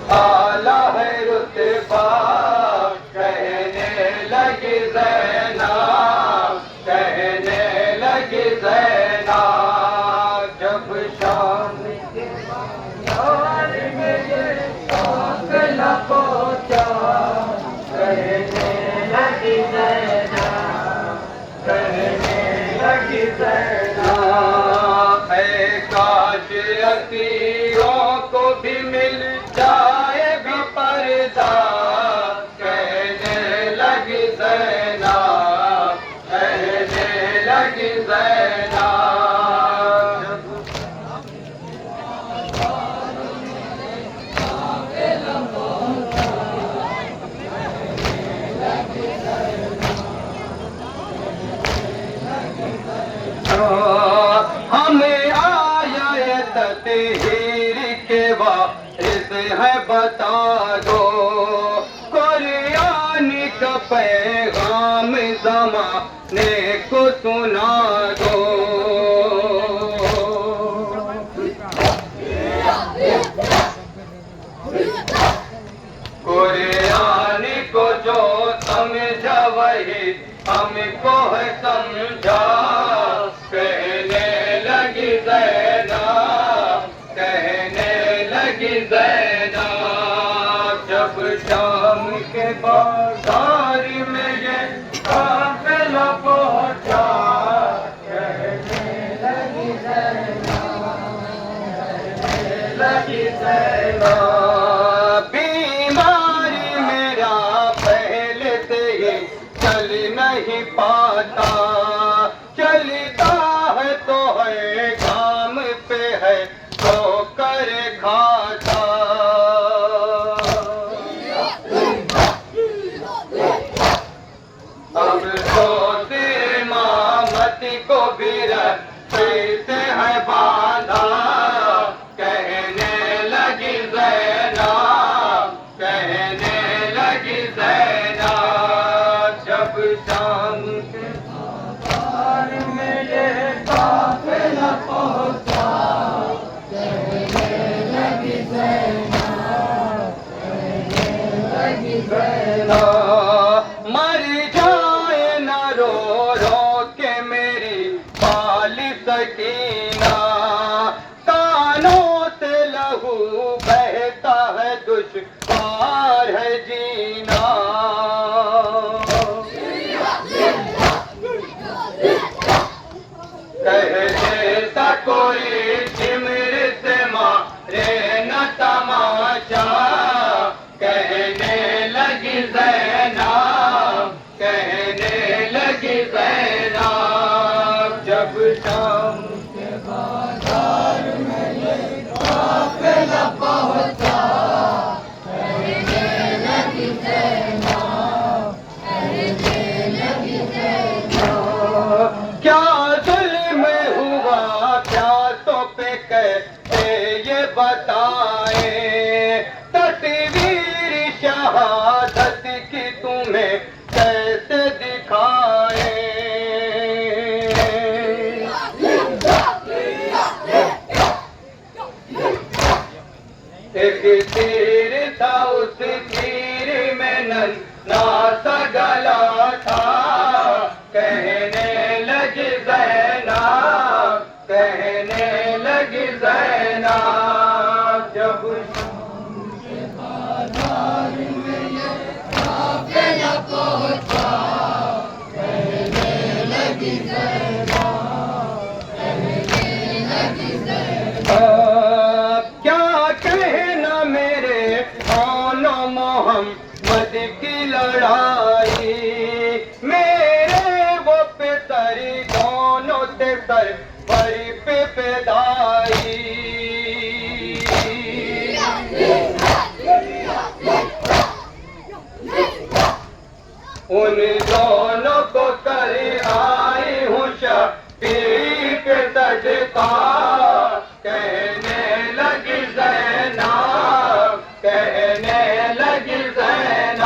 आला है रुतबा, कहने लगी ज़ैनब, कहने लगी ज़ैनब। जब शाम के बाज़ार में ये काफ़िला पहुंचा, कहने लगी ज़ैनब, कहने लगी ज़ैनब। ऐ काश असीरों को भी मिल जाए भी पर्दा, कहने लगी ज़ैनब, कहने लगी ज़ैनब। हमें आया तत्हीर के वारिस है बता दो, कुरान का पैगाम ज़माने को सुना दो। कुरान को जो समझा वही हमको है समझा, कहने लगी ज़ैनब, कहने लगी ज़ैनब। जब शाम के बाज़ार में ये काफ़िला पहुंचा, कहने लगी ज़ैनब, कहने लगी ज़ैनब। बीमारी मेरा पहले से ही चल नहीं पाता, चलता है तो है काम पे है तो कर खाता। अब तो इमामती को भी रस्से से है बांधा, कहने लगी ज़ैनब, कहने लगी ज़ैनब। जब शाम के बाज़ार में ये काफ़िला पहुंचा, कहने लगी ज़ैनब, कहने लगी ज़ैनब। मर जाए न रो रो के मेरी बाली सकीना, कानों से लहू बहता है दुश्वार है जीना। कह देता कोई सिमर से मारे न तमाशा, कहने लगी ज़ैनब, कहने लगी ज़ैनब। जब शाम के बाज़ार में ये काफ़िला पहुंचा, कहने लगी ज़ैनब, कहने लगी ज़ैनब। क्या जुल्म हुआ प्यासों पे कैसे ये बताए, तस्वीर शहादत की तुम्हें कैसे दिखाए। एक तीर था उस तीर में नन्हा सा गला था, कहने लगी ज़ैनब, कहने लगी ज़ैनब। जब शाम के बाज़ार में ये काफ़िला पहुंचा, कहने लगी ज़ैनब, कहने लगी ज़ैनब। क्या कहना मेरे खानो मोहम्मद की लड़ाई, मेरे वो पितर दोनों से सर भरी पे पैदाई। उन दोनों को कर आई हूँ शबीर पे सजदा, कहने लगी ज़ैनब, कहने लगी ज़ैनब।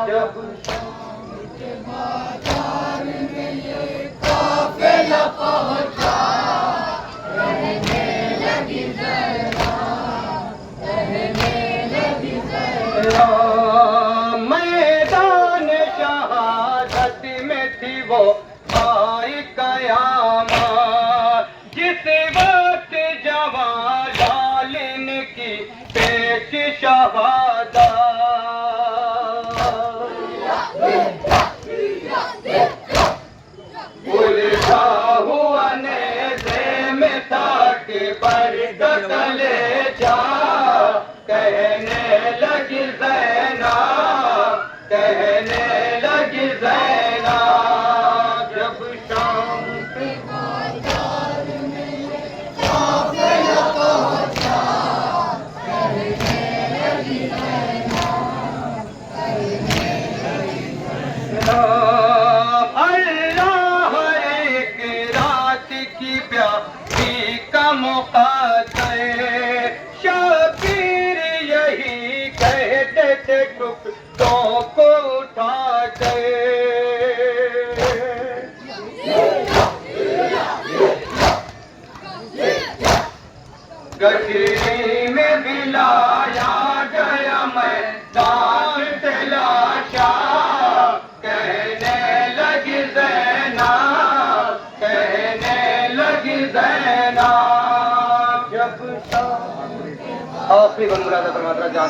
जब शाम के बाज़ार में ये काफ़िला पहुंचा, कहने लगी ज़ैनब, कहने मैदान शहादत में थी वो आई कयामत, जिस वक्त जवां जालिम की पेश शहादत। उलझा हुआ नेज़े में था कि बरकत ले जा, कहने लगी ज़ैनब, कहने लगी ज़ैनब। जब शाम के बाजार में काफ़िला पहुंचा, कहने लगी ज़ैनब, कहने लगी ज़ैनब। अल्लाह एक रात की प्यासी का मुक़द्दर, शबीर यही कहते थे टुकड़ों को उठाते। गठरी में भी लाया गया मैदान तलाशा, कहने लगी ज़ैनब, कहने लगी ज़ैनब। जब आखिरी बन मुलादा परमात्रा जहाँ